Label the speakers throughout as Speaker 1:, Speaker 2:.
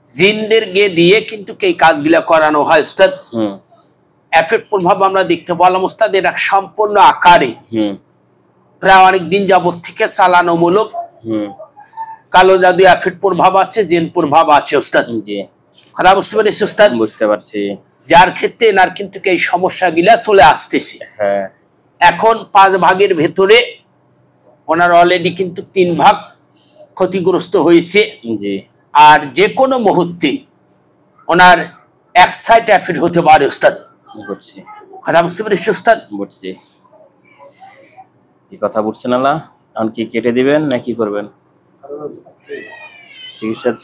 Speaker 1: জিনদেরকে দিয়ে কিন্তু এই কাজগুলা করানো হয় উস্তাদ। এফের প্রভাব আমরা দেখতে পেলাম উস্তাদ, এটা সম্পূর্ণ আকারে প্রায় অনেকদিন যাবত থেকে চালানোমূলক কালো জাদু এফের প্রভাব আছে, জিন প্রভাব আছে উস্তাদ। কথা বুঝতে পেরেছি উস্তাদ?
Speaker 2: বুঝতে পারছি।
Speaker 1: যার ক্ষেত্রে এনার কিন্তু এই সমস্যাগুলা চলে আসতেছে। এখন 5 ভাগের ভেতরে ওনার অলরেডি কিন্তু 3 ভাগ ক্ষতিগ্রস্ত হয়েছে। আর যে কোনো মুহূর্তে ওনার এক সাইড এফেক্ট হতে পারে উস্তাদ।
Speaker 2: বুঝছি।
Speaker 1: কথা বুঝতে পেরেছি উস্তাদ?
Speaker 2: বুঝছি। কি কথা বুঝছেন আল্লাহ? এখন কি কেটে দিবেন না কি করবেন?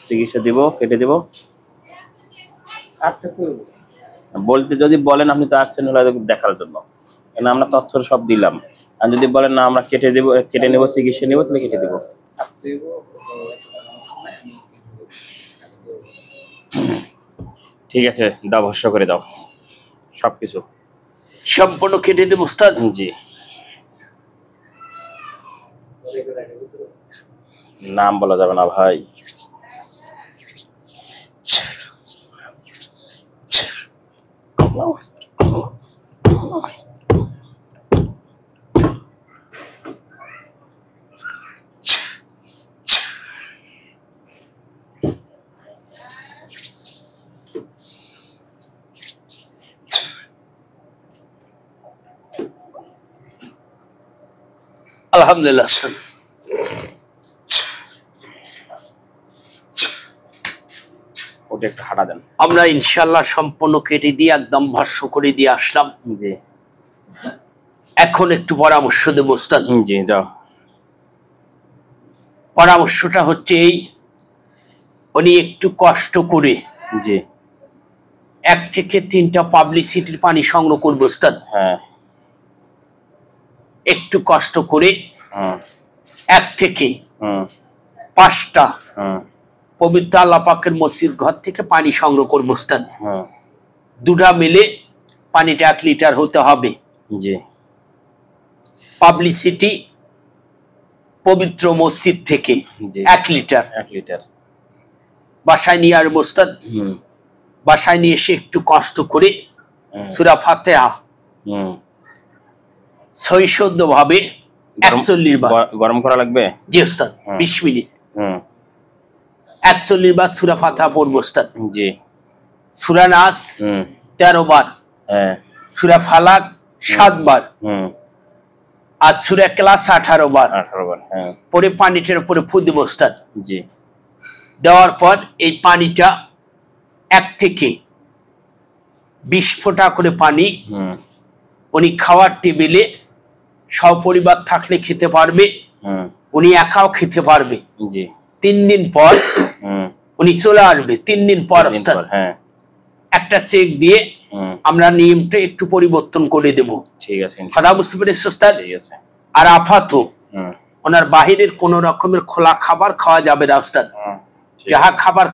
Speaker 2: চিকিৎসা দিব, কেটে দিব বলতে যদি বলেন, আপনি তো আসছেন হলো দেখার জন্য, আমরা তথ্য সব দিলাম। আর যদি বলেন না আমরা কেটে দেব, কেটে নেব, চিকিৎসা নেব, তাহলে কেটে দেব। ঠিক আছে, দাও, ভস্য করে দাও সবকিছু,
Speaker 1: সম্পূর্ণ কেটে দেব উস্তাদ।
Speaker 2: জি। নাম বলা যাবে না ভাই।
Speaker 1: আলহামদুলিল্লাহ।
Speaker 2: ওটা একটু হাঁটা দেন।
Speaker 1: আমরা ইনশাআল্লাহ সম্পূর্ণ কেটে দিয়ে একদম ভস্য করে দিয়ে আসলাম।
Speaker 2: জি।
Speaker 1: এখন একটু পরামর্শ দেব উস্তাদ।
Speaker 2: জি, যাও।
Speaker 1: পরামর্শটা হচ্ছে এই, উনি একটু কষ্ট করে
Speaker 2: জি
Speaker 1: 1 থেকে 3টা পাবলিসিটির পানি সংগ্রহ করবে উস্তাদ।
Speaker 2: হ্যাঁ।
Speaker 1: একটু কষ্ট করে 1 থেকে 5টা পবিত্র আল্লাহ পাকের মসজিদ ঘর থেকে পানি সংগ্রহ করবে উস্তাদ। দুটা মিলে পানিটা 1 লিটার হতে হবে।
Speaker 2: জি।
Speaker 1: পাবলিসিটি পবিত্র মসজিদ থেকে 1 লিটার।
Speaker 2: 1 লিটার
Speaker 1: বাসায় নিয়ে আসবে উস্তাদ। বাসায় নিয়ে এসে একটু কষ্ট করে সূরা ফাতিহা সহিষ্ণুদ্ধ ভাবে 41 বার
Speaker 2: গরম করা লাগবে।
Speaker 1: জি উস্তাদ, 20 মিনিট 41 বার সূরা ফাতিহা পড়বে উস্তাদ।
Speaker 2: জি।
Speaker 1: সূরা নাস 13 বার, সূরা ফালাক 7 বার, আর সূরা ইখলাস 18 বার পরে পানিটার উপরে ফু দিব উস্তাদ।
Speaker 2: জি।
Speaker 1: দেওয়ার পর এই পানিটা 1 থেকে 20 ফোঁটা করে পানি উনি খাওয়ার টেবিলে সপরিবার থাকলে খেতে পারবে, উনি একাও খেতে পারবে। 3 দিন পর উনি চলে আসবে। 3 দিন পর উস্তাদ একটা চেক দিয়ে আমরা নিয়মটা একটু পরিবর্তন করে দেব।
Speaker 2: ঠিক আছে,
Speaker 1: কথা বুঝতে পেরেছি উস্তাদ?
Speaker 2: ঠিক আছে।
Speaker 1: আর আপাতত ওনার বাহিরের কোন রকমের খোলা খাবার খাওয়া যাবে না উস্তাদ। যাহা খাবার